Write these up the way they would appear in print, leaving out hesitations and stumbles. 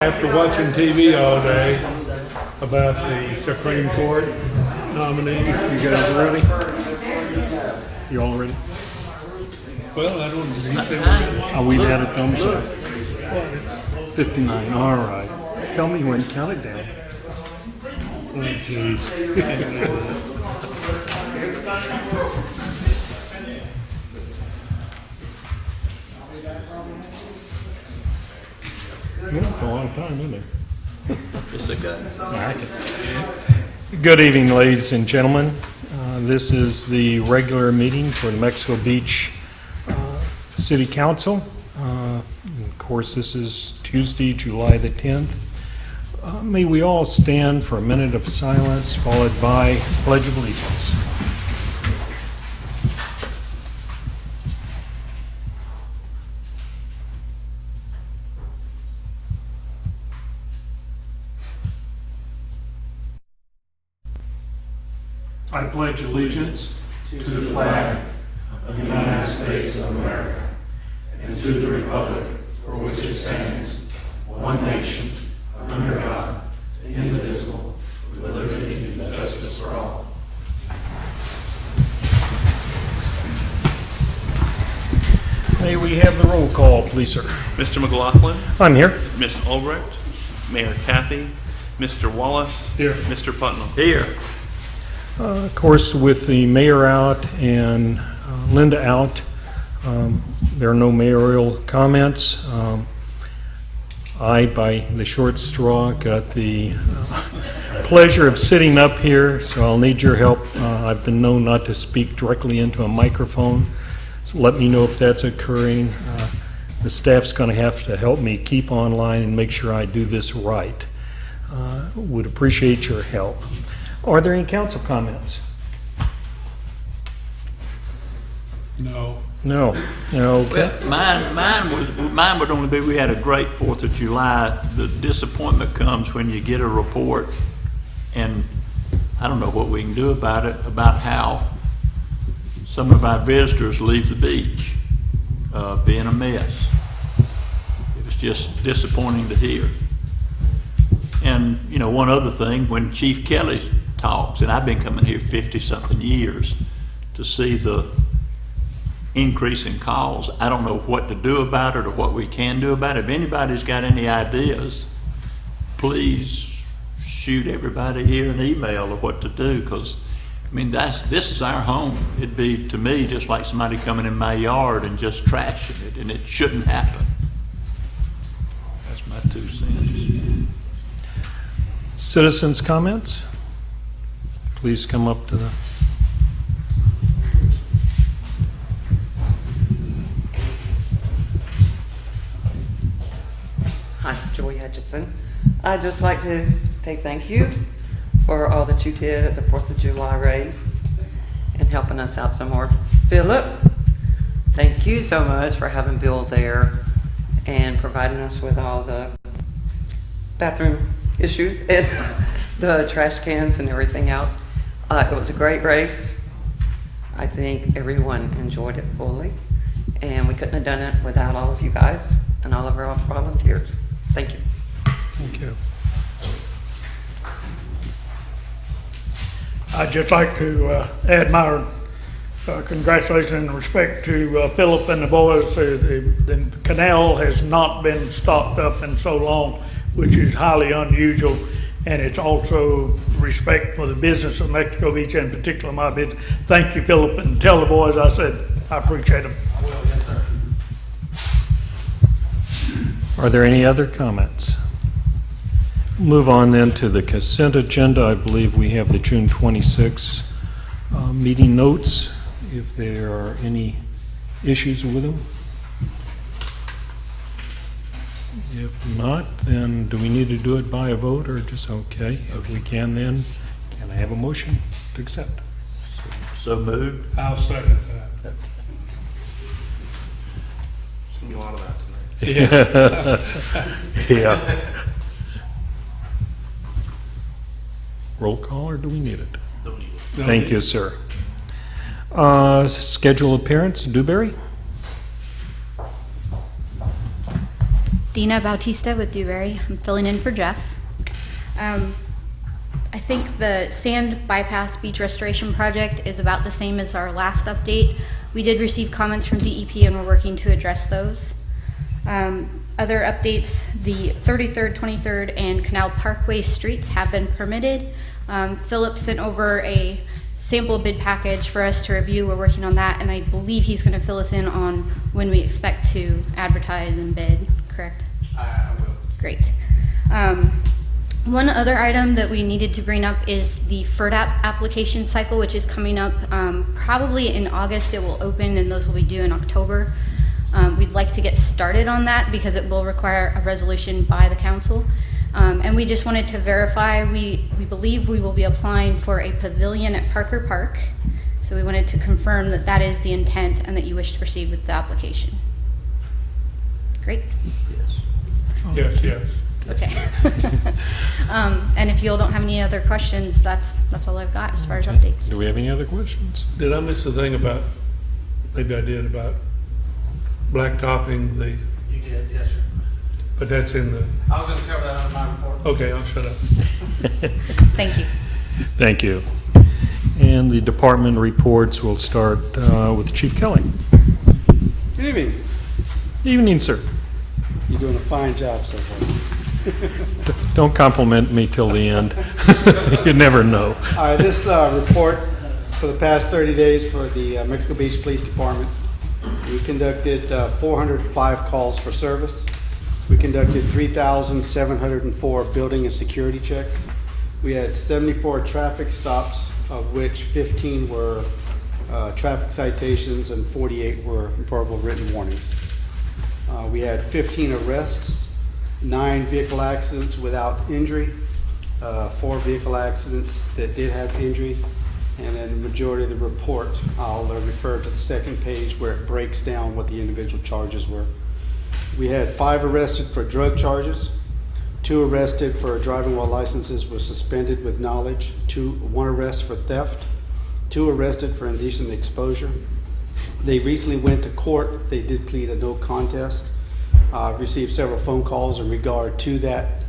After watching TV all day about the Supreme Court nominees, you guys ready? You all ready? Well, I don't know. We've had a thumbs up. 59. All right. Tell me when. Count it down. Oh, jeez. Yeah, it's a long time, isn't it? It's a good. Good evening, ladies and gentlemen. This is the regular meeting for the Mexico Beach City Council. Of course, this is Tuesday, July the 10th. May we all stand for a minute of silence, followed by Pledge of Allegiance. I pledge allegiance to the flag of the United States of America and to the republic for which it stands, one nation, under God, indivisible, with liberty and justice for all. May we have the roll call, please, sir? Mr. McLaughlin, I'm here. Miss Albrecht, Mayor Kathy, Mr. Wallace, Here. Mr. Putnam. Here. Of course, with the mayor out and Linda out, there are no mayoral comments. I, by the short straw, got the pleasure of sitting up here, so I'll need your help. I've been known not to speak directly into a microphone, so let me know if that's occurring. The staff's going to have to help me keep online and make sure I do this right. Would appreciate your help. Are there any council comments? No. No. Okay. Well, mine would only be we had a great 4th of July. The disappointment comes when you get a report, and I don't know what we can do about it, about how some of our visitors leave the beach, being a mess. It was just disappointing to hear. And, you know, one other thing, when Chief Kelly talks, and I've been coming here 50-something years to see the increase in calls, I don't know what to do about it or what we can do about it. If anybody's got any ideas, please shoot everybody here an email of what to do, because, I mean, this is our home. It'd be, to me, just like somebody coming in my yard and just trashing it, and it shouldn't happen. That's my 2 cents. Citizens' comments? Please come up to the... Hi, Joy Hutchinson. I'd just like to say thank you for all that you did at the 4th of July race and helping us out some more. Philip, thank you so much for having Bill there and providing us with all the bathroom issues and the trash cans and everything else. It was a great race. I think everyone enjoyed it fully, and we couldn't have done it without all of you guys and all of our volunteers. Thank you. Thank you. I'd just like to add my congratulations and respect to Philip and the boys. The canal has not been stocked up in so long, which is highly unusual, and it's also respect for the business of Mexico Beach, and in particular my business. Thank you, Philip, and tell the boys I said I appreciate them. I will, yes, sir. Are there any other comments? Move on then to the consent agenda. I believe we have the June 26 meeting notes, if there are any issues with them. If not, then do we need to do it by a vote or just okay? If we can, then can I have a motion to accept? So moved. I'll second that. There's gonna be a lot of that tonight. Yeah. Roll call, or do we need it? Don't need it. Thank you, sir. Schedule appearance, Dewberry? Dina Bautista with Dewberry. I'm filling in for Jeff. I think the sand bypass beach restoration project is about the same as our last update. We did receive comments from DEP and we're working to address those. Other updates, the 33rd, 23rd, and Canal Parkway streets have been permitted. Philip sent over a sample bid package for us to review. We're working on that, and I believe he's going to fill us in on when we expect to advertise and bid, correct? I will. Great. One other item that we needed to bring up is the FERDAP application cycle, which is coming up probably in August. It will open, and those will be due in October. We'd like to get started on that because it will require a resolution by the council. And we just wanted to verify, we believe we will be applying for a pavilion at Parker Park. So we wanted to confirm that that is the intent and that you wish to proceed with the application. Great. Yes, yes. Okay. And if you all don't have any other questions, that's all I've got as far as updates. Do we have any other questions? Did I miss the thing about, maybe I did, about blacktopping the, You did, yes, sir. but that's in the, I was gonna cover that on my report. okay, I'll shut up. Thank you. Thank you. And the department reports will start with Chief Kelly. Good evening. Evening, sir. You're doing a fine job so far. Don't compliment me till the end. You never know. All right, this report for the past 30 days for the Mexico Beach Police Department. We conducted 405 calls for service. We conducted 3,704 building and security checks. We had 74 traffic stops, of which 15 were traffic citations and 48 were verbal written warnings. We had 15 arrests, 9 vehicle accidents without injury, 4 vehicle accidents that did have injury, and then the majority of the report, I'll refer to the second page where it breaks down what the individual charges were. We had 5 arrested for drug charges, 2 arrested for driving while licenses were suspended with knowledge, 1 arrest for theft, 2 arrested for indecent exposure. They recently went to court. They did plead a no contest. Received several phone calls in regard to that.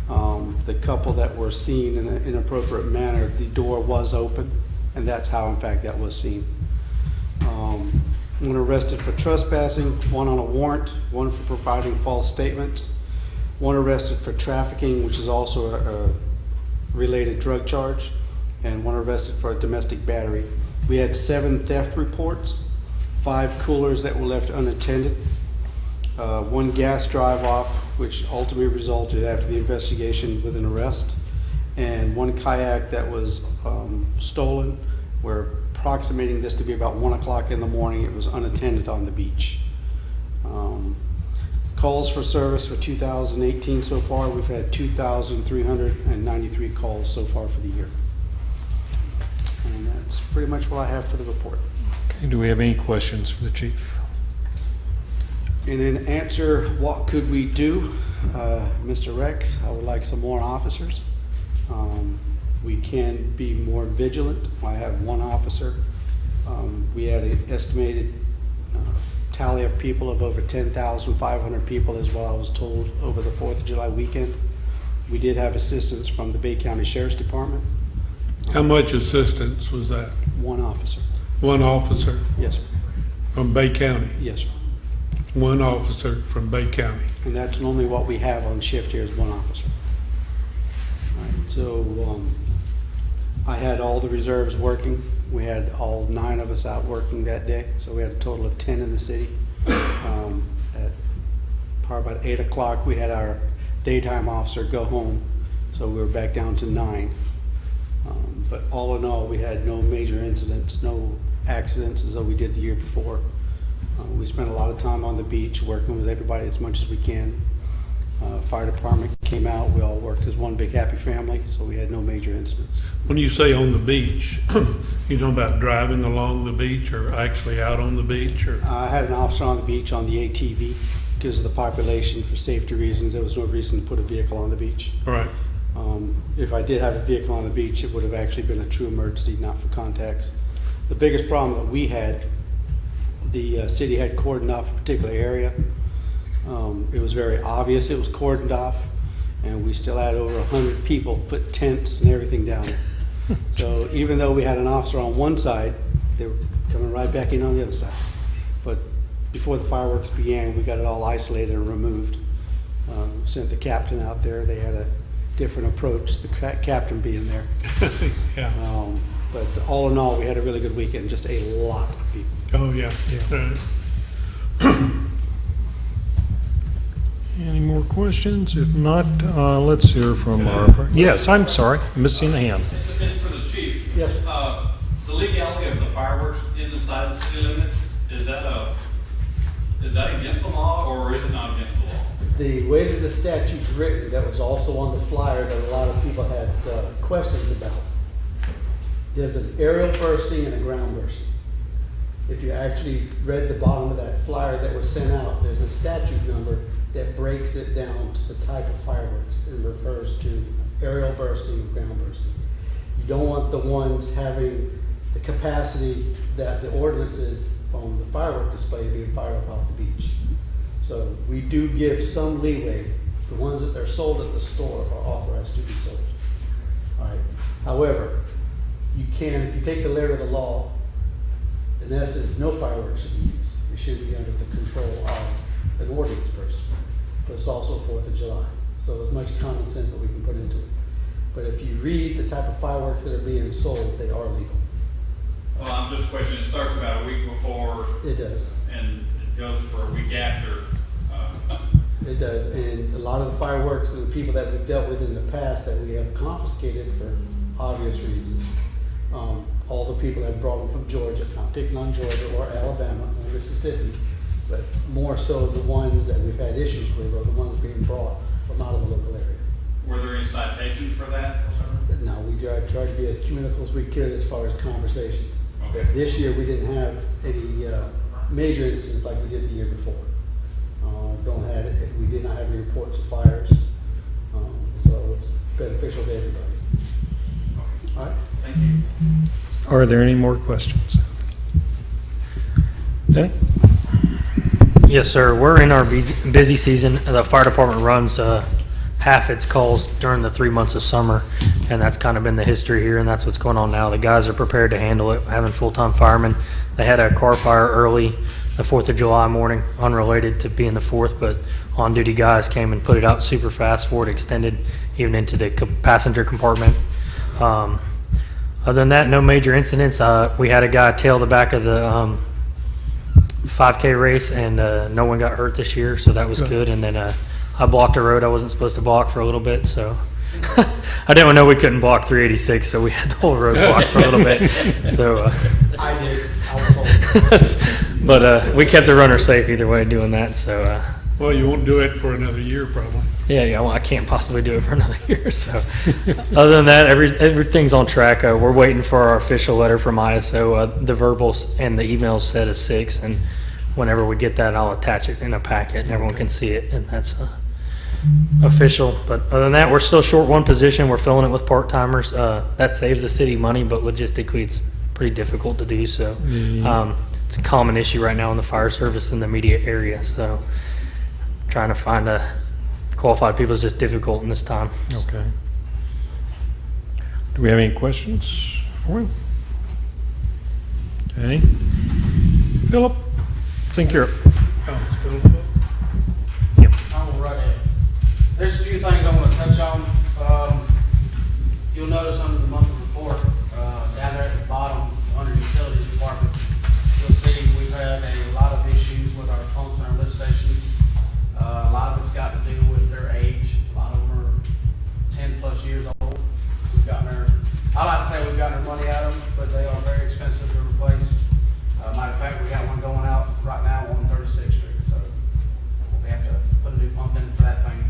The couple that were seen in an inappropriate manner, the door was open, and that's how, in fact, that was seen. 1 arrested for trespassing, 1 on a warrant, 1 for providing false statements, 1 arrested for trafficking, which is also a related drug charge, and 1 arrested for a domestic battery. We had 7 theft reports, 5 coolers that were left unattended, 1 gas drive-off, which ultimately resulted after the investigation with an arrest, and 1 kayak that was stolen. We're approximating this to be about 1 o'clock in the morning. It was unattended on the beach. Calls for service for 2018 so far, we've had 2,393 calls so far for the year. And that's pretty much what I have for the report. Okay, do we have any questions for the chief? And in answer, what could we do? Mr. Rex, I would like some more officers. We can be more vigilant. I have 1 officer. We had an estimated tally of people of over 10,500 people is what I was told over the 4th of July weekend. We did have assistance from the Bay County Sheriff's Department. How much assistance was that? 1 officer. 1 officer Yes, sir. from Bay County? Yes, sir. 1 officer from Bay County. And that's normally what we have on shift here is 1 officer. All right, so I had all the reserves working. We had all 9 of us out working that day, so we had a total of 10 in the city. At probably about 8 o'clock, we had our daytime officer go home, so we were back down to 9. But all in all, we had no major incidents, no accidents as though we did the year before. We spent a lot of time on the beach working with everybody as much as we can. Fire department came out. We all worked as one big happy family, so we had no major incidents. When you say on the beach, you talking about driving along the beach or actually out on the beach? Or I had an officer on the beach on the ATV because of the population. For safety reasons, there was no reason to put a vehicle on the beach. Right. If I did have a vehicle on the beach, it would have actually been a true emergency, not for contacts. The biggest problem that we had, the city had cordoned off a particular area. It was very obvious it was cordoned off, and we still had over 100 people put tents and everything down there. So even though we had an officer on one side, they were coming right back in on the other side. But before the fireworks began, we got it all isolated and removed. Sent the captain out there. They had a different approach, the captain being there. Yeah. But all in all, we had a really good weekend, just a lot of people. Oh, yeah. Any more questions? If not, let's hear from our, yes, I'm sorry, missing a hand. It's for the chief. Yes. The legality of the fireworks inside the city limits, is that against the law or is it not against the law? The way that the statute's written, that was also on the flyer that a lot of people had questions about. There's an aerial bursting and a ground bursting. If you actually read the bottom of that flyer that was sent out, there's a statute number that breaks it down to the type of fireworks and refers to aerial bursting and ground bursting. You don't want the ones having the capacity that the ordinance is from the firework display being fired up off the beach. So we do give some leeway. The ones that are sold at the store are authorized to be sold. All right. However, you can, if you take the letter of the law, in essence, no fireworks should be used. It should be under the control of an ordinance person. But it's also 4th of July. So there's much common sense that we can put into it. But if you read the type of fireworks that are being sold, they are legal. Well, I'm just questioning, it starts about a week before It does. and it goes for a week after. It does. And a lot of the fireworks and the people that we've dealt with in the past that we have confiscated for obvious reasons. All the people that brought them from Georgia, not picking on Georgia or Alabama or Mississippi, but more so the ones that we've had issues with are the ones being brought from out of the local area. Were there any citations for that? No, we tried to be as communicable as we could as far as conversations. Okay. This year, we didn't have any major incidents like we did the year before. We did not have any reports of fires, so it's beneficial to everybody. All right. Thank you. Are there any more questions? Okay. Yes, sir. We're in our busy season. The fire department runs half its calls during the 3 months of summer, and that's kind of been the history here, and that's what's going on now. The guys are prepared to handle it, having full-time firemen. They had a car fire early the 4th of July morning, unrelated to being the 4th, but on-duty guys came and put it out super fast before it extended even into the passenger compartment. Other than that, no major incidents. We had a guy tail the back of the 5K race, and no one got hurt this year, so that was good. And then I blocked a road I wasn't supposed to block for a little bit, so I didn't know we couldn't block 386, so we had the whole road blocked for a little bit. So I did. I was told. but we kept the runner safe either way doing that. So Well, you won't do it for another year, probably. yeah, well, I can't possibly do it for another year. So other than that, everything's on track. We're waiting for our official letter from ISO. The verbals and the emails said a 6, and whenever we get that, I'll attach it in a packet and everyone can see it, and that's official. But other than that, we're still short one position. We're filling it with part-timers. That saves the city money, but logistically it's pretty difficult to do. So it's a common issue right now in the fire service in the immediate area. So trying to find qualified people is just difficult in this time. Okay. Do we have any questions for him? Okay. Philip, I think you're. Oh, Philip. Yep. I will run it. There's a few things I want to touch on. You'll notice under the monthly report, down there at the bottom, under utilities department, you'll see we've had a lot of issues with our pumps and our lift stations. A lot of it's got to do with their age. A lot of them are 10 plus years old. I like to say we've gotten our money out of them, but they are very expensive to replace. Matter of fact, we got one going out right now on 36th Street, so we have to put a new pump in for that thing.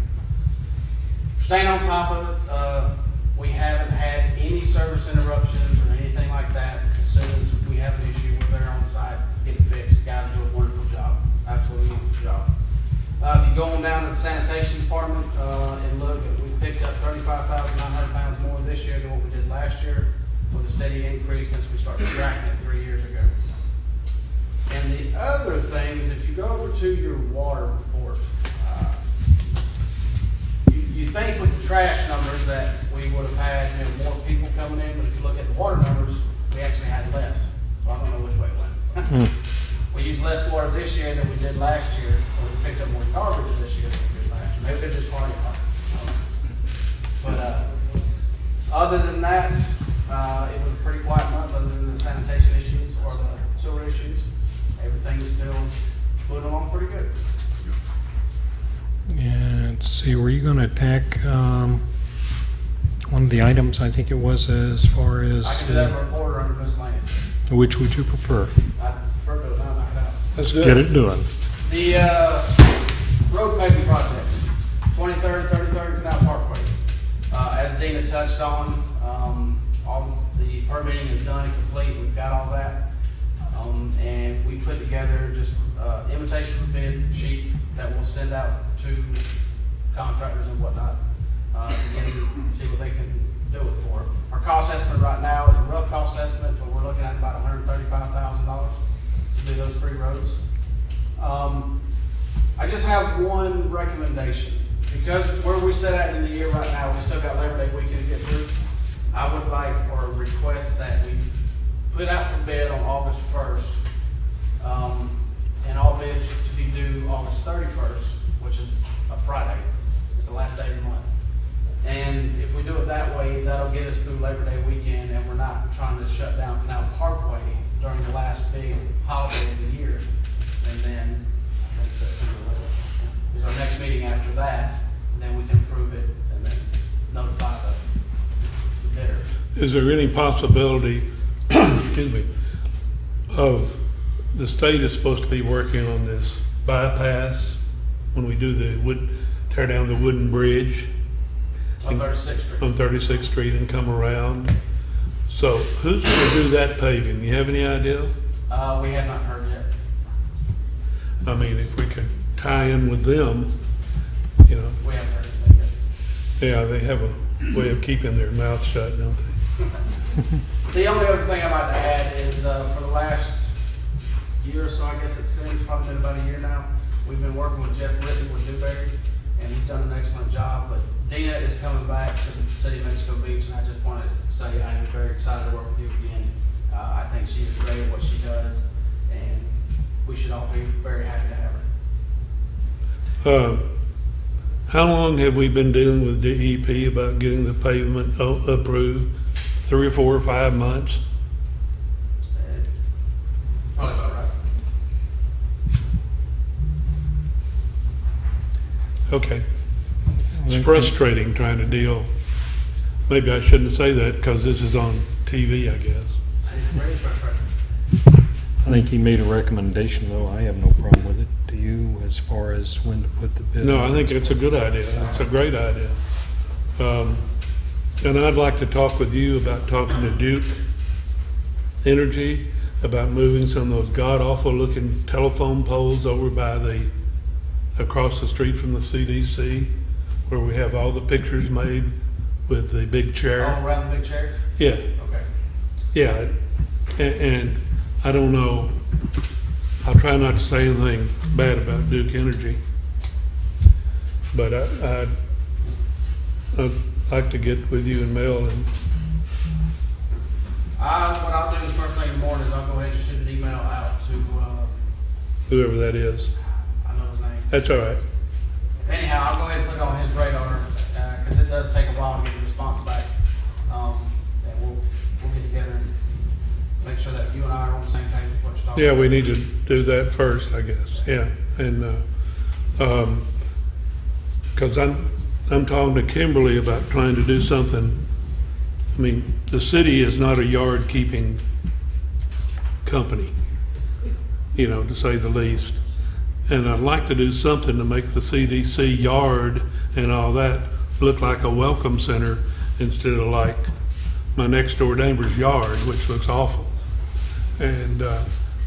Staying on top of it, we haven't had any service interruptions or anything like that. As soon as we have an issue, we're there on site, get it fixed. The guys do a wonderful job, absolutely wonderful job. If you go on down to the sanitation department and look, we picked up 35,900 pounds more this year than what we did last year, with a steady increase since we started tracking it 3 years ago. And the other thing is, if you go over to your water report, you think with the trash numbers that we would have had, more people coming in, but if you look at the water numbers, we actually had less. So I don't know which way it went. We used less water this year than we did last year, or we picked up more garbage this year than we did last year. Maybe they're just partying hard. But, other than that, it was a pretty quiet month, other than the sanitation issues or the sewer issues. Everything is still moving along pretty good. And let's see, were you going to attack one of the items, I think it was, as far as... I can do that report under miscellaneous. Which would you prefer? I prefer to not knock it out. That's good. Get it done. The road paving project, 23rd, 33rd Canal Parkway. As Dina touched on, all the permitting is done and complete. We've got all that. And we put together just invitation for bid sheet that we'll send out to contractors and whatnot to get them, see what they can do it for. Our cost estimate right now is a rough cost estimate, but we're looking at about $135,000 to do those 3 roads. I just have one recommendation. Because where we sit at in the year right now, we still got Labor Day weekend to get through. I would like or request that we put out for bid on August 1st, and all bids to be due August 31st, which is a Friday. It's the last day of the month. And if we do it that way, that'll get us through Labor Day weekend, and we're not trying to shut down Canal Parkway during the last big holiday of the year. And then, I think September is our next meeting after that, and then we can approve it and then notify the bidders. Is there any possibility, excuse me, of the state is supposed to be working on this bypass when we do tear down the wooden bridge On 36th Street. on 36th Street and come around? So who's going to do that paving? You have any idea? We have not heard yet. I mean, if we could tie in with them, We haven't heard anything yet. yeah, they have a way of keeping their mouth shut, don't they? The only other thing I'd like to add is, for the last year or so, I guess it's probably been about a year now, we've been working with Jeff Whitney with Dewberry, and he's done an excellent job, but Dina is coming back to the city of Mexico Beach, and I just wanted to say I am very excited to work with you again. I think she is great at what she does, and we should all be very happy to have her. How long have we been dealing with DEP about getting the pavement approved? 3 or 4 or 5 months? Probably about right. Okay. It's frustrating trying to deal. Maybe I shouldn't say that because this is on TV, I guess. It's very frustrating. I think he made a recommendation, though. I have no problem with it. Do you, as far as when to put the bid? No, on? I think it's a good idea. It's a great idea. And I'd like to talk with you about talking to Duke Energy about moving some of those god-awful looking telephone poles over by across the street from the CDC, where we have all the pictures made with the big chair. All around the big chair? Yeah, Okay. yeah. And I don't know, I'll try not to say anything bad about Duke Energy, but I'd like to get with you and Mel and What I'll do is first thing in the morning is I'll go ahead and shoot an email out to, whoever that is. I know his name. That's all right. Anyhow, I'll go ahead and put it on his radar, because it does take a while to get the response back. And we'll get together and make sure that you and I are on the same page with what you're talking Yeah, about. we need to do that first, I guess, yeah. And, because I'm talking to Kimberly about trying to do something. I mean, the city is not a yard keeping company, to say the least. And I'd like to do something to make the CDC yard and all that look like a welcome center instead of like my next door neighbor's yard, which looks awful. And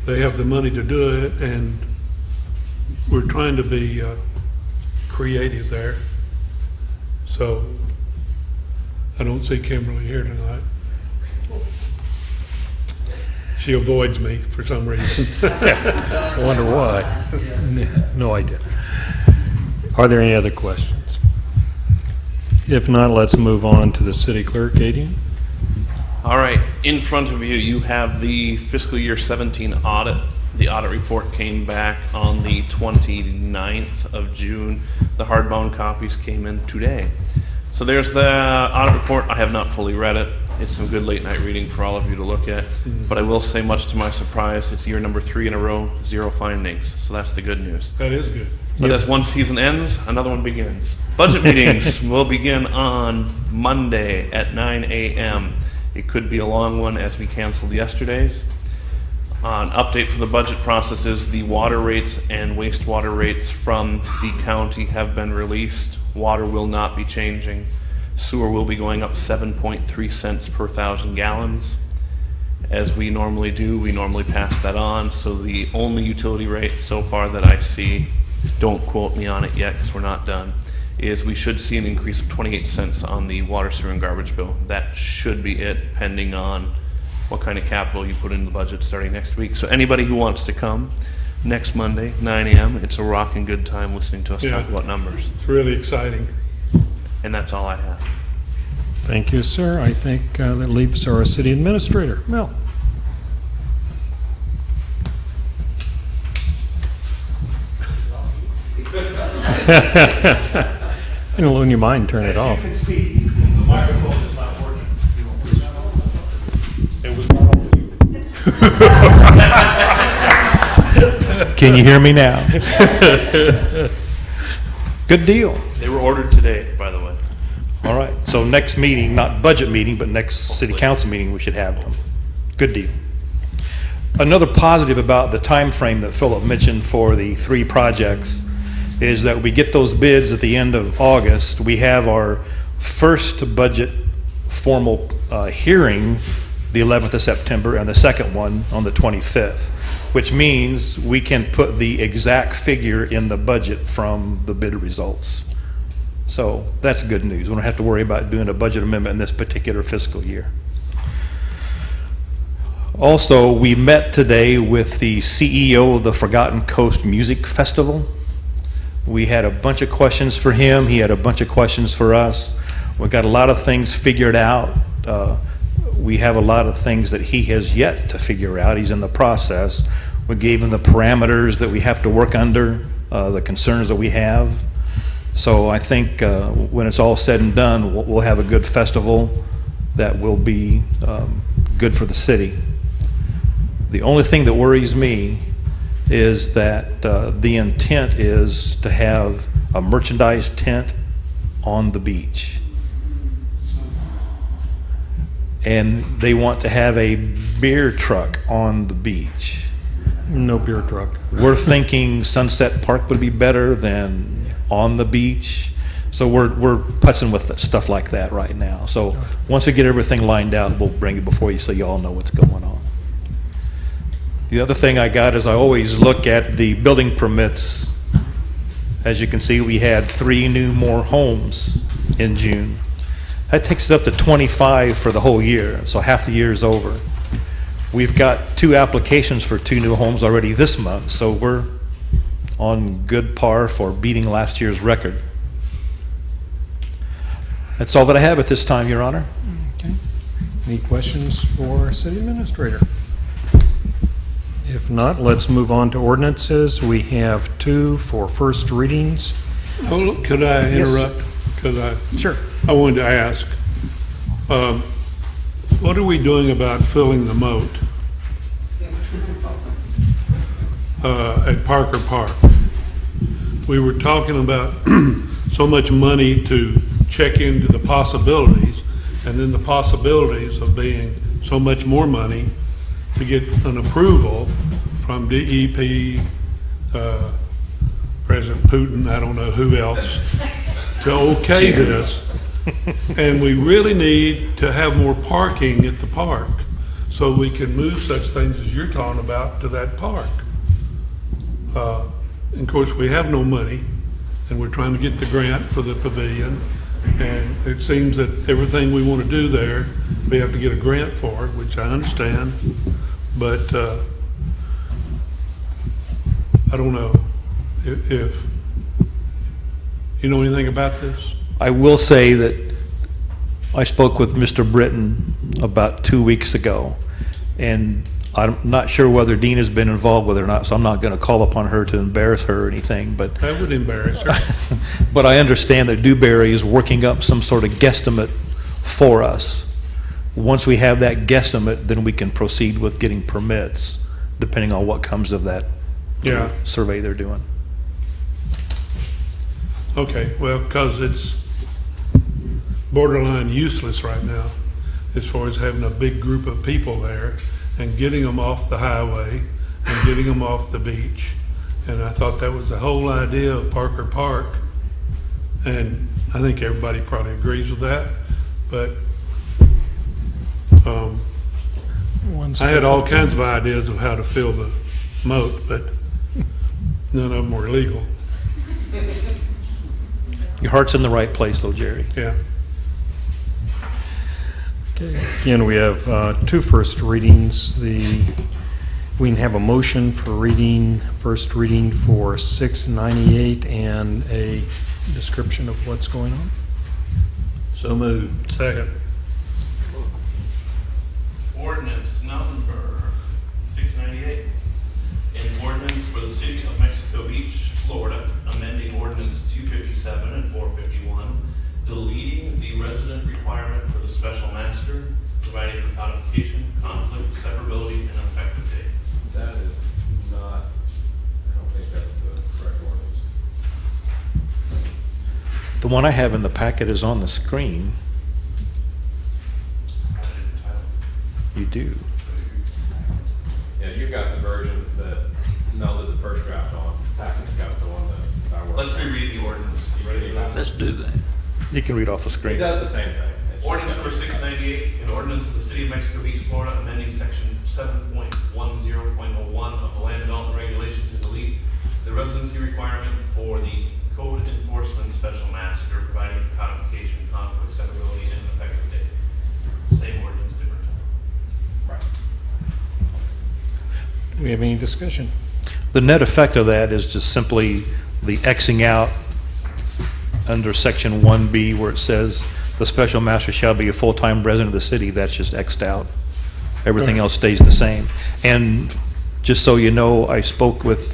they have the money to do it, and we're trying to be creative there. So I don't see Kimberly here tonight. She avoids me for some reason. I wonder why. No idea. Are there any other questions? If not, let's move on to the city clerk, Adian. All right, in front of you, you have the fiscal year 17 audit. The audit report came back on the 29th of June. The hardbound copies came in today. So there's the audit report. I have not fully read it. It's some good late night reading for all of you to look at. But I will say, much to my surprise, it's year number 3 in a row, 0 findings. So that's the good news. That is good. But as one season ends, another one begins. Budget meetings will begin on Monday at 9 a.m. It could be a long one as we canceled yesterday's. An update for the budget process is the water rates and wastewater rates from the county have been released. Water will not be changing. Sewer will be going up 7.3 cents per 1,000 gallons. As we normally do, we normally pass that on. So the only utility rate so far that I see, don't quote me on it yet because we're not done, is we should see an increase of 28 cents on the water, sewer, and garbage bill. That should be it, depending on what kind of capital you put in the budget starting next week. So anybody who wants to come next Monday, 9 a.m., it's a rocking good time listening to us talk about numbers. It's really exciting. And that's all I have. Thank you, sir. I think that leaves our city administrator, Mel. You know, when you mind, turn it off. As you can see, the microphone is not working. It was not on. Can you hear me now? Good deal. They were ordered today, by the way. All right, so next meeting, not budget meeting, but next city council meeting, we should have them. Good deal. Another positive about the time frame that Philip mentioned for the 3 projects is that we get those bids at the end of August. We have our first budget formal hearing the 11th of September and the second one on the 25th, which means we can put the exact figure in the budget from the bid results. So that's good news. We don't have to worry about doing a budget amendment in this particular fiscal year. Also, we met today with the CEO of the Forgotten Coast Music Festival. We had a bunch of questions for him. He had a bunch of questions for us. We got a lot of things figured out. We have a lot of things that he has yet to figure out. He's in the process. We gave him the parameters that we have to work under, the concerns that we have. So I think when it's all said and done, we'll have a good festival that will be good for the city. The only thing that worries me is that the intent is to have a merchandise tent on the beach. And they want to have a beer truck on the beach. No beer truck. We're thinking Sunset Park would be better than on the beach. So we're putzing with stuff like that right now. So once we get everything lined out, we'll bring it before you so you all know what's going on. The other thing I got is I always look at the building permits. As you can see, we had 3 more homes in June. That takes us up to 25 for the whole year, so half the year is over. We've got 2 applications for 2 new homes already this month, so we're on good par for beating last year's record. That's all that I have at this time, Your Honor. Okay. Any questions for our city administrator? If not, let's move on to ordinances. We have 2 for first readings. Hold, could I interrupt? Sure. I wanted to ask, what are we doing about filling the moat at Parker Park? We were talking about so much money to check into the possibilities, and then the possibilities of being so much more money to get an approval from DEP, President Putin, I don't know who else, to okay this. And we really need to have more parking at the park so we can move such things as you're talking about to that park. And of course, we have no money, and we're trying to get the grant for the pavilion. And it seems that everything we want to do there, we have to get a grant for, which I understand. But I don't know if you know anything about this. I will say that I spoke with Mr. Britton about 2 weeks ago, and I'm not sure whether Dina's been involved with it or not, so I'm not going to call upon her to embarrass her or anything, but That would embarrass her. but I understand that Dewberry is working up some sort of guesstimate for us. Once we have that guesstimate, then we can proceed with getting permits, depending on what comes of that Yeah. survey they're doing. Okay, well, because it's borderline useless right now, as far as having a big group of people there and getting them off the highway and getting them off the beach. And I thought that was the whole idea of Parker Park. And I think everybody probably agrees with that, but I had all kinds of ideas of how to fill the moat, but none of them were legal. Your heart's in the right place, though, Jerry. Yeah. Okay. Again, we have two first readings. We can have a motion for first reading for 698 and a description of what's going on. So moved. Second. Ordinance number 698. An ordinance for the city of Mexico Beach, Florida, amending ordinance 257 and 451, deleting the resident requirement for the special master, providing for codification, conflict, severability, and effective date. That is not, I don't think that's the correct ordinance. The one I have in the packet is on the screen. You do. Yeah, you've got the version that Mel did the first draft on. Packet's got the one that I worked Let's on. reread the ordinance. You ready for that? Let's do that. You can read off the It screen. does the same thing. It's just Ordinance got- number 698, an ordinance of the city of Mexico Beach, Florida, amending section 7.10.01 of the land development regulation to delete the residency requirement for the code enforcement special master, providing for codification, conflict, severability, and effective date. Same ordinance, different time. Right. Do we have any discussion? The net effect of that is just simply the Xing out under section 1B where it says the special master shall be a full-time resident of the city. That's just Xed out. Everything else stays the same. And just so you know, I spoke with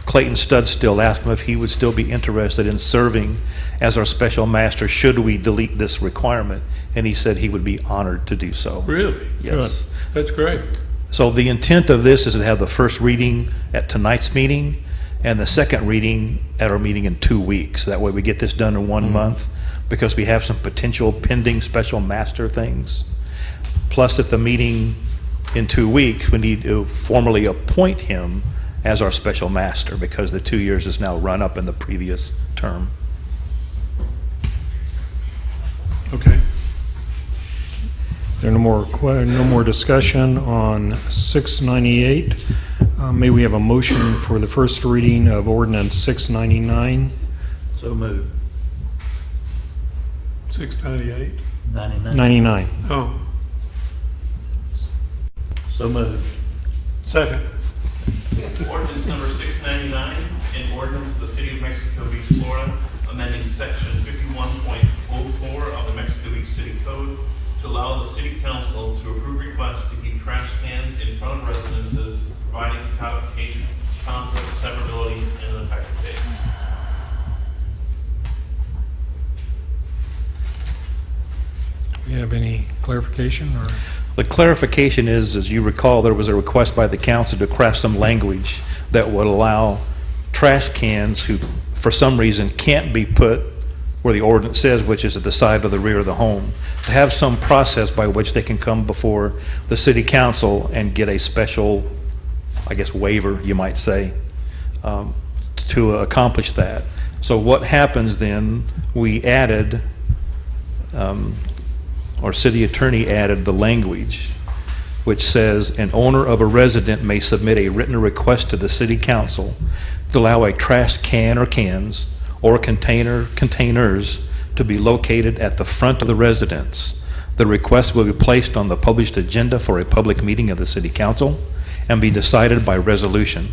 Clayton Studstill, asked him if he would still be interested in serving as our special master should we delete this requirement, and he said he would be honored to do so. Really? Yes. That's great. So the intent of this is to have the first reading at tonight's meeting and the second reading at our meeting in 2 weeks. That way we get this done in 1 month, because we have some potential pending special master things. Plus, at the meeting in 2 weeks, we need to formally appoint him as our special master, because the 2 years is now run up in the previous term. Okay. There no more discussion on 698. May we have a motion for the first reading of ordinance 699? So moved. 698. 99. 99. Oh, So moved. second. Ordinance number 699, an ordinance of the city of Mexico Beach, Florida, amending section 51.04 of the Mexico Beach City Code to allow the city council to approve requests to keep trash cans in front of residences, providing for codification, conflict, severability, and an effective date. Do we have any clarification or? The clarification is, as you recall, there was a request by the council to craft some language that would allow trash cans who, for some reason, can't be put where the ordinance says, which is at the side or the rear of the home, to have some process by which they can come before the city council and get a special, I guess, waiver, you might say, to accomplish that. So what happens then, we added, our city attorney added the language which says an owner of a resident may submit a written request to the city council to allow a trash can or cans or containers to be located at the front of the residence. The request will be placed on the published agenda for a public meeting of the city council and be decided by resolution.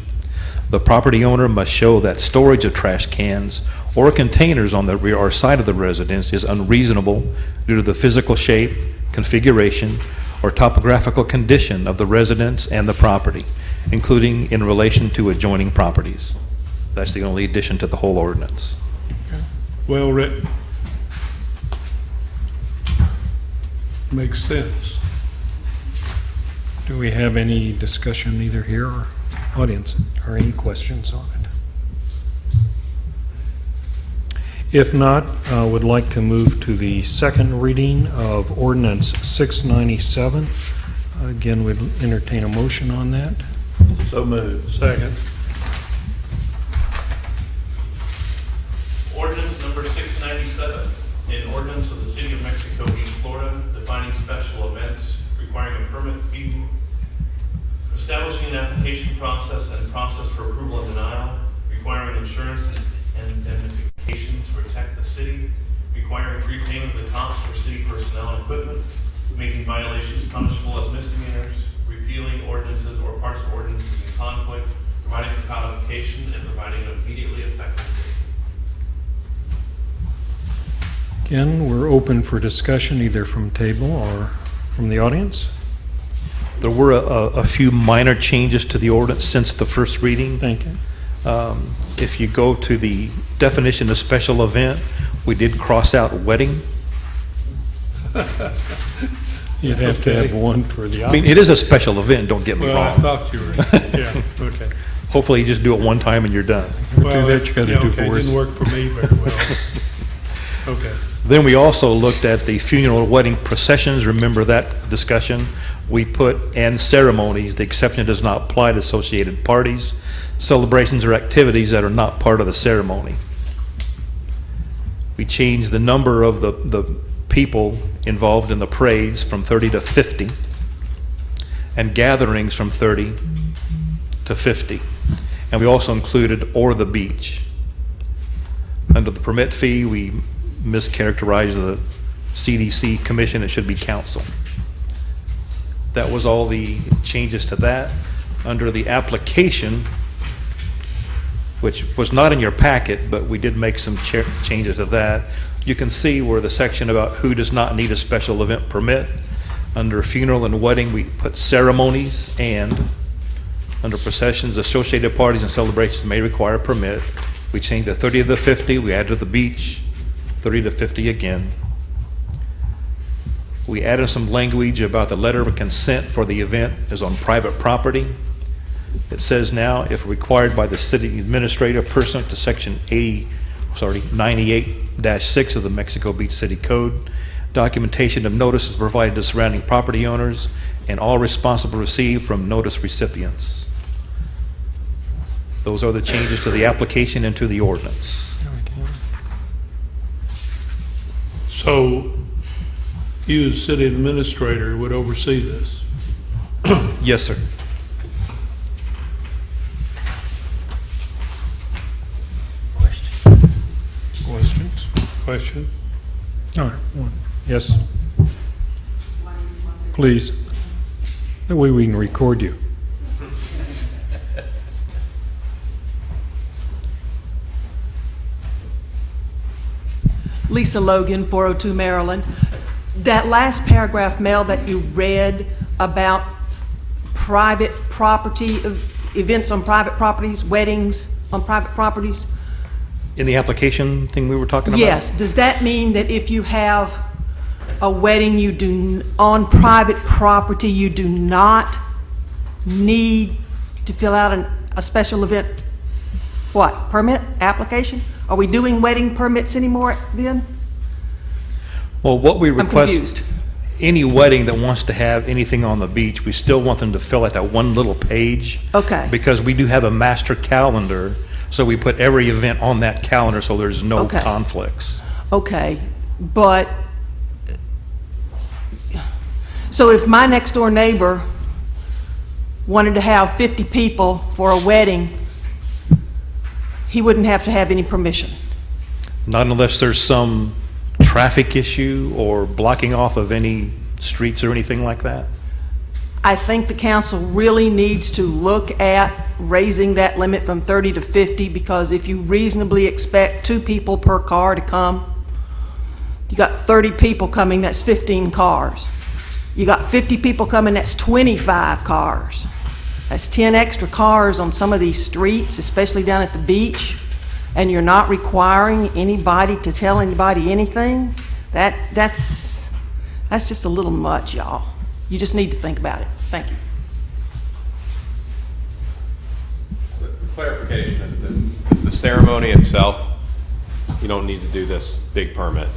The property owner must show that storage of trash cans or containers on the rear or side of the residence is unreasonable due to the physical shape, configuration, or topographical condition of the residence and the property, including in relation to adjoining properties. That's the only addition to the whole ordinance. Well written. Makes sense. Do we have any discussion either here or audience, or any questions on it? If not, I would like to move to the second reading of ordinance 697. Again, we'd entertain a motion on that. So moved. Second. Ordinance number 697, an ordinance of the City of Mexico Beach, Florida, defining special events, requiring a permit fee, establishing an application process and process for approval and denial, requiring insurance and indemnification to protect the city, requiring prepayment of the costs for city personnel and equipment, making violations punishable as misdemeanors, repealing ordinances or parts of ordinances in conflict, providing for codification, and providing an immediately effective date. Again, we're open for discussion either from table or from the audience. There were a few minor changes to the ordinance since the first reading. Thank you. If you go to the definition of special event, we did cross out wedding. You'd have to have one for the I mean, opposite. it is a special event, don't get me Well, I wrong. thought you were, yeah, okay. Hopefully you just do it one time and you're done. Do that, you gotta yeah, do okay, for us. didn't work for me very well. Okay. Then we also looked at the funeral and wedding processions. Remember that discussion? We put "and ceremonies." The exception does not apply to associated parties, celebrations, or activities that are not part of the ceremony. We changed the number of the people involved in the parades from 30 to 50, and gatherings from 30 to 50. And we also included "or the beach." Under the permit fee, we mischaracterized the CDC commission. It should be council. That was all the changes to that. Under the application, which was not in your packet, but we did make some changes to that. You can see where the section about who does not need a special event permit. Under funeral and wedding, we put ceremonies, and under processions, associated parties and celebrations may require a permit. We changed the 30 to the 50, we added the beach, 30 to 50 again. We added some language about the letter of consent for the event is on private property. It says now, if required by the city administrator pursuant to section 98-6 of the Mexico Beach City Code, documentation of notice is provided to surrounding property owners and all responsible received from notice recipients. Those are the changes to the application and to the ordinance. So you, as city administrator, would oversee this? Yes, sir. Questions? Question? All right, one. Yes? Please. That way we can record you. Lisa Logan, 402 Maryland. That last paragraph, Mel, that you read about private property, events on private properties, weddings on private properties. In the application thing we were talking about? Yes. Does that mean that if you have a wedding on private property, you do not need to fill out a special event, what, permit, application? Are we doing wedding permits anymore then? Well, what we request, confused. any wedding that wants to have anything on the beach, we still want them to fill out that one little page. Okay. Because we do have a master calendar, so we put every event on that calendar so there's no Okay. conflicts. Okay, but, so if my next door neighbor wanted to have 50 people for a wedding, he wouldn't have to have any permission? Not unless there's some traffic issue or blocking off of any streets or anything like that. I think the council really needs to look at raising that limit from 30 to 50, because if you reasonably expect 2 people per car to come, you got 30 people coming, that's 15 cars. You got 50 people coming, that's 25 cars. That's 10 extra cars on some of these streets, especially down at the beach, and you're not requiring anybody to tell anybody anything. That's just a little much, y'all. You just need to think about it. Thank you. So the clarification is that the ceremony itself, you don't need to do this big permit.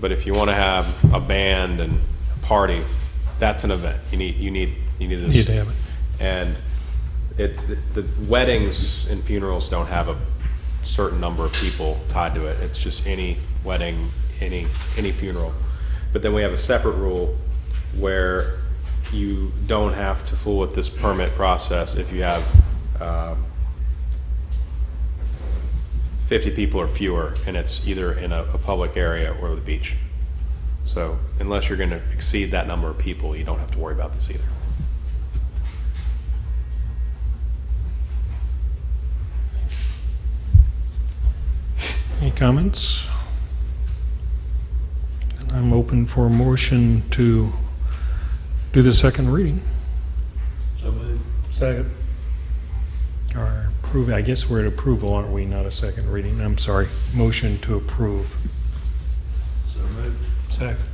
But if you want to have a band and a party, that's an event. You need this. Need to have it. And it's the weddings and funerals don't have a certain number of people tied to it. It's just any wedding, any funeral. But then we have a separate rule where you don't have to fool with this permit process if you have 50 people or fewer, and it's either in a public area or the beach. So unless you're going to exceed that number of people, you don't have to worry about this either. Any comments? And I'm open for a motion to do the second reading. So moved. Second. Or approve, I guess we're at approval, aren't we? Not a second reading. I'm sorry. Motion to approve. So moved. Second.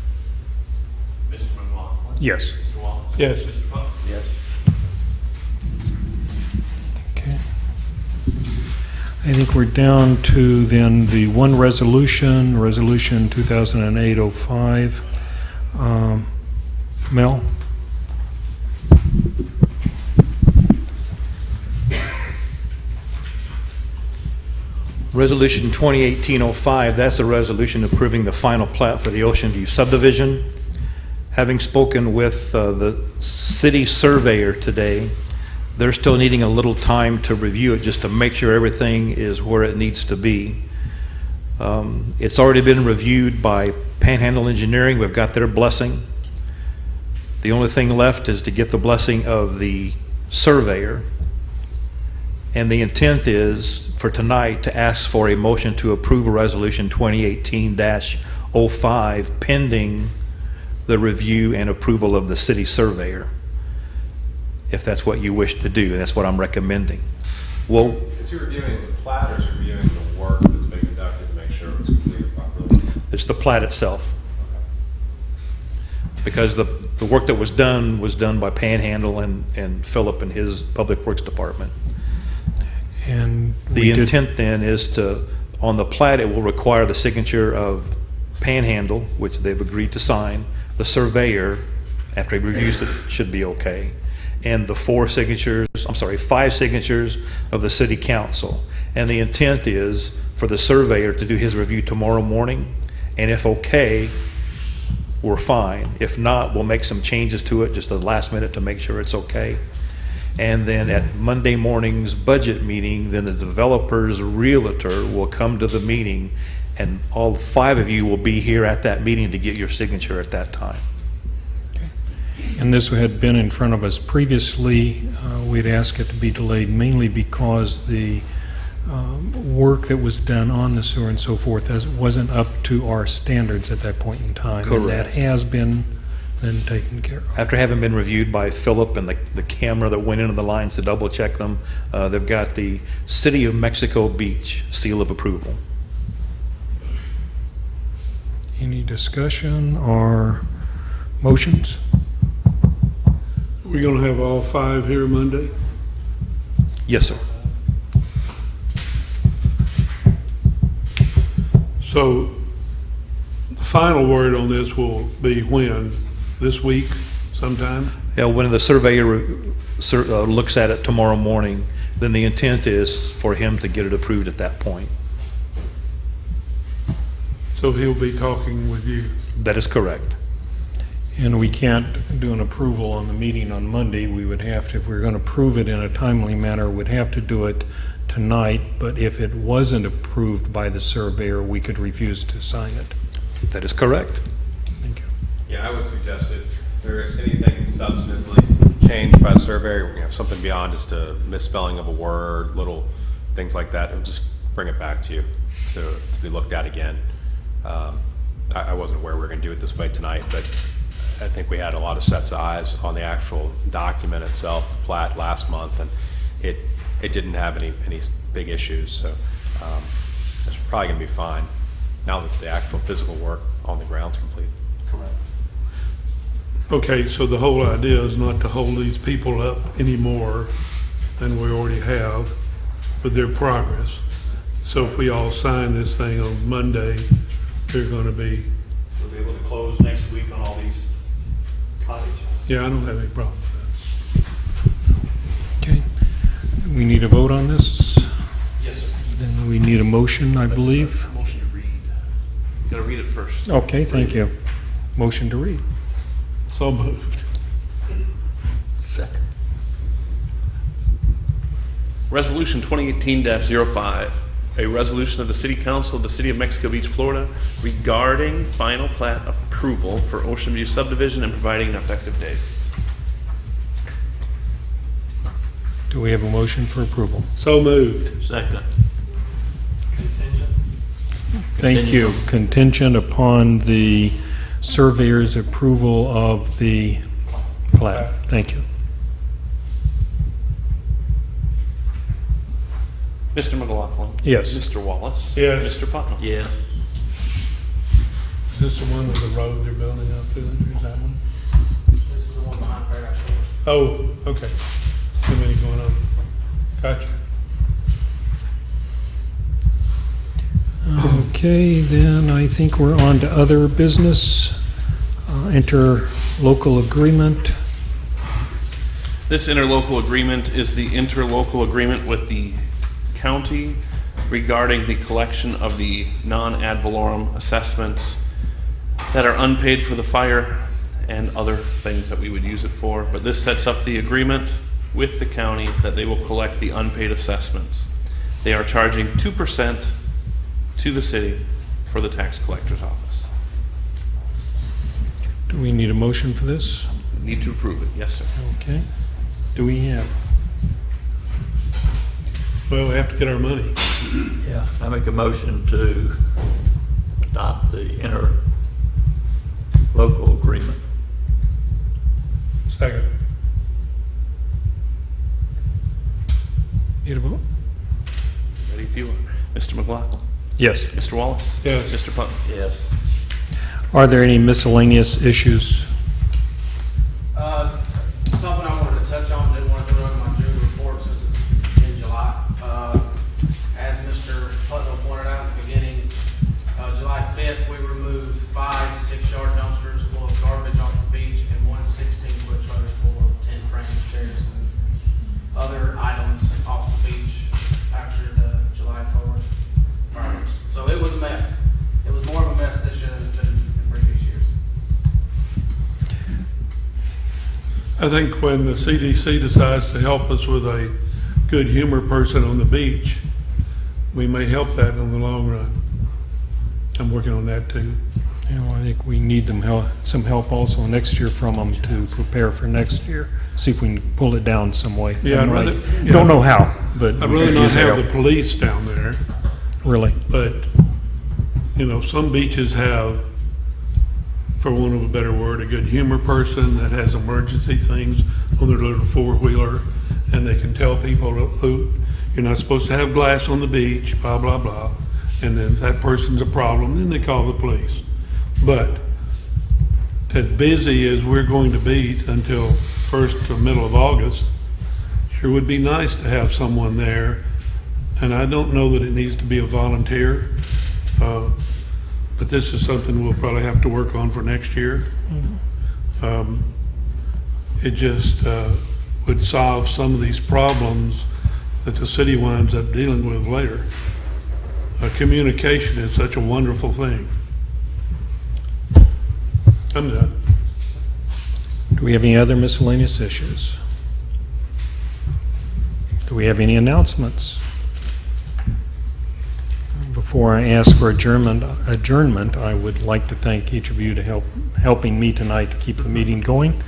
Mr. McLaughlin? Yes. Mr. Wallace? Yes. Mr. Puff? Yes. Okay. I think we're down to then the one resolution, Resolution 2008-05. Mel? Resolution 2018-05, that's a resolution approving the final plat for the Ocean View subdivision. Having spoken with the city surveyor today, they're still needing a little time to review it just to make sure everything is where it needs to be. It's already been reviewed by Panhandle Engineering. We've got their blessing. The only thing left is to get the blessing of the surveyor. And the intent is for tonight to ask for a motion to approve a resolution 2018-05 pending the review and approval of the city surveyor, if that's what you wish to do, and that's what I'm recommending. Well, Is he reviewing the plat or is he reviewing the work that's been conducted to make sure it's completed properly? it's the plat itself. Because the work that was done by Panhandle and Philip and his Public Works Department. And The we did- intent then is to, on the plat, it will require the signature of Panhandle, which they've agreed to sign, the surveyor, after he reviews it, should be okay, and the 5 signatures of the city council. And the intent is for the surveyor to do his review tomorrow morning, and if okay, we're fine. If not, we'll make some changes to it just at the last minute to make sure it's okay. And then at Monday morning's budget meeting, then the developer's realtor will come to the meeting, and all 5 of you will be here at that meeting to get your signature at that time. And this had been in front of us previously. We'd asked it to be delayed mainly because the work that was done on the sewer and so forth wasn't up to our standards at that point in time. And that Correct. has been then taken care of. After having been reviewed by Philip and the camera that went into the lines to double check them, they've got the City of Mexico Beach seal of approval. Any discussion or motions? We're gonna have all 5 here Monday? Yes, sir. So the final word on this will be when? This week sometime? Yeah, when the surveyor looks at it tomorrow morning, then the intent is for him to get it approved at that point. So he'll be talking with you. That is correct. And we can't do an approval on the meeting on Monday. We would have to, if we we're going to approve it in a timely manner, we'd have to do it tonight. But if it wasn't approved by the surveyor, we could refuse to sign it. That is correct. Thank you. Yeah, I would suggest if there is anything substantively changed by the surveyor, something beyond just a misspelling of a word, little things like that, and just bring it back to you to be looked at again. I wasn't aware we were going to do it this way tonight, but I think we had a lot of sets of eyes on the actual document itself, the plat last month, and it didn't have any big issues, so it's probably going to be fine now that the actual physical work on the ground's complete. Correct. Okay, so the whole idea is not to hold these people up any more than we already have with their progress. So if we all sign this thing on Monday, they're going to be, We'll be able to close next week on all these cottages. yeah, I don't have any problem with Okay. We need a vote on this? Yes, sir. Then we need a motion, I believe. Motion to read. Got to read it first. Okay, thank you. Motion to read. that. So moved. Second. Resolution 2018-05, a resolution of the City Council of the City of Mexico Beach, Florida, regarding final plat approval for Ocean View subdivision and providing an effective date. Do we have a motion for approval? So moved. Second. Thank you. Contingent upon the surveyor's approval of the plat. Thank you. Mr. McLaughlin. Yes. Mr. Wallace. Yes. Mr. Putnam. Yeah. Is this the one with the road they're building out through there? Is that one? This is the one behind Paradise Shores. Oh, okay. Too many going on. Gotcha. Okay, then I think we're on to other business. Interlocal agreement. This interlocal agreement is the interlocal agreement with the county regarding the collection of the non-ad valorem assessments that are unpaid for the fire and other things that we would use it for. But this sets up the agreement with the county that they will collect the unpaid assessments. They are charging 2% to the city for the tax collector's office. Do we need a motion for this? Need to approve it, yes, sir. Okay. Do we have? Well, we have to get our money. Yeah, I make a motion to adopt the interlocal agreement. Second. Need a vote? Ready if you are. Mr. McLaughlin. Yes. Mr. Wallace. Yes. Mr. Putnam. Yes. Are there any miscellaneous issues? Something I wanted to touch on, didn't want to do it on my June report since it's in July. As Mr. Putnam pointed out at the beginning, July 5th, we removed 5 6-yard dumpsters full of garbage off the beach and 1 16-foot trailer full of tent frames, chairs, and other items off the beach after the July 4th fireworks. So it was a mess. It was more of a mess this year than it's been in previous years. I think when the CDC decides to help us with a good humor person on the beach, we may help that in the long run. I'm working on that too. You know, I think we need some help also next year from them to prepare for next year. See if we can pull it down some way. Yeah, I'd rather- yeah. Don't know how, but. I'd we rather could not use have the help. police down there, Really? but, some beaches have, for want of a better word, a good humor person that has emergency things on their little four-wheeler, and they can tell people, who you're not supposed to have glass on the beach, blah, blah, blah. And then if that person's a problem, then they call the police. But as busy as we're going to be until first or middle of August, sure would be nice to have someone there. And I don't know that it needs to be a volunteer, but this is something we'll probably have to work on for next year. It just would solve some of these problems that the city winds up dealing with later. Communication is such a wonderful thing. I'm done. Do we have any other miscellaneous issues? Do we have any announcements? Before I ask for adjournment, I would like to thank each of you to helping me tonight to keep the meeting going.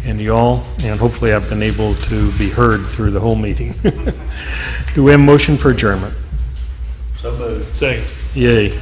and you all, and hopefully I've been able to be heard through the whole meeting. Do we have a motion for adjournment? So moved. Second. Yay.